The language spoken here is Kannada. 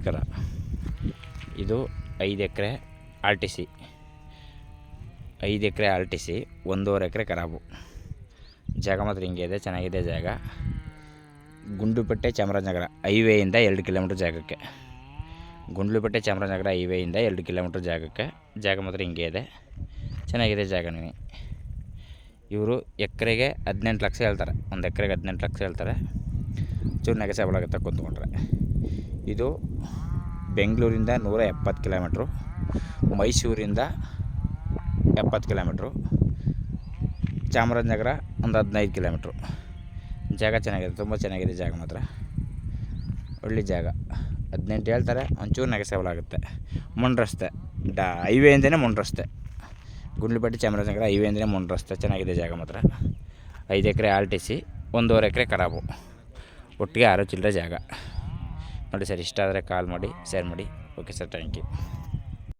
ನಮಸ್ಕಾರ. ಇದು 5 ಎಕರೆ ಆರ್ ಟಿ ಸಿ 1.5 ಎಕರೆ ಖರಾಬು ಜಾಗ ಮಾತ್ರ ಹಿಂಗೆ ಇದೆ. ಚೆನ್ನಾಗಿದೆ ಜಾಗ. ಗುಂಡ್ಲುಪೇಟೆ ಚಾಮರಾಜನಗರ ಹೈವೇಯಿಂದ 2 ಕಿಲೋಮೀಟ್ರ್ ಜಾಗಕ್ಕೆ. ಗುಂಡ್ಲುಪೇಟೆ ಚಾಮರಾಜನಗರ ಹೈವೇಯಿಂದ 2 ಕಿಲೋಮೀಟ್ರ್ ಜಾಗಕ್ಕೆ. ಜಾಗ ಮಾತ್ರ ಹಿಂಗೆ ಇದೆ. ಚೆನ್ನಾಗಿದೆ ಜಾಗನೇ. ಇವರು ಎಕರೆಗೆ 18 ಲಕ್ಷ ಹೇಳ್ತಾರೆ. ಒಂದು ಎಕರೆಗೆ 18 ಲಕ್ಷ ಹೇಳ್ತಾರೆ. ಚೂರು ನೆಗೆಸಬಲ್ ಆಗುತ್ತೆ ಕೂತ್ಕೊಂಡ್ರೆ. ಇದು ಬೆಂಗಳೂರಿಂದ 170 ಕಿಲೋಮೀಟ್ರು, ಮೈಸೂರಿಂದ 70 ಕಿಲೋಮೀಟ್ರು, ಚಾಮರಾಜನಗರ ಒಂದು 15 ಕಿಲೋಮೀಟ್ರು. ಜಾಗ ಚೆನ್ನಾಗಿದೆ, ತುಂಬ ಚೆನ್ನಾಗಿದೆ ಜಾಗ ಮಾತ್ರ. ಒಳ್ಳೆ ಜಾಗ. 18 ಹೇಳ್ತಾರೆ, ಒಂಚೂರು ನೆಗೆಸಬಲ್ ಆಗುತ್ತೆ. ಮೊಂಡ್ ರಸ್ತೆ, ಹೈವೇಯಿಂದನೇ ಮೊಂಡ್ ರಸ್ತೆ. ಗುಂಡ್ಲುಪೇಟೆ ಚಾಮರಾಜನಗರ ಹೈವೇಯಿಂದನೇ ಮೊಂಡ್ ರಸ್ತೆ. ಚೆನ್ನಾಗಿದೆ ಜಾಗ ಮಾತ್ರ. 5 ಎಕರೆ ಆರ್ ಟಿ ಸಿ, 1.5 ಎಕರೆ ಖರಾಬು. ಒಟ್ಟಿಗೆ 6 ಚಿಲ್ಲರೆ ಜಾಗ ನೋಡಿ ಸರ್. ಇಷ್ಟ ಆದರೆ ಕಾಲ್ ಮಾಡಿ, ಶೇರ್ ಮಾಡಿ. Okay sir, thank you.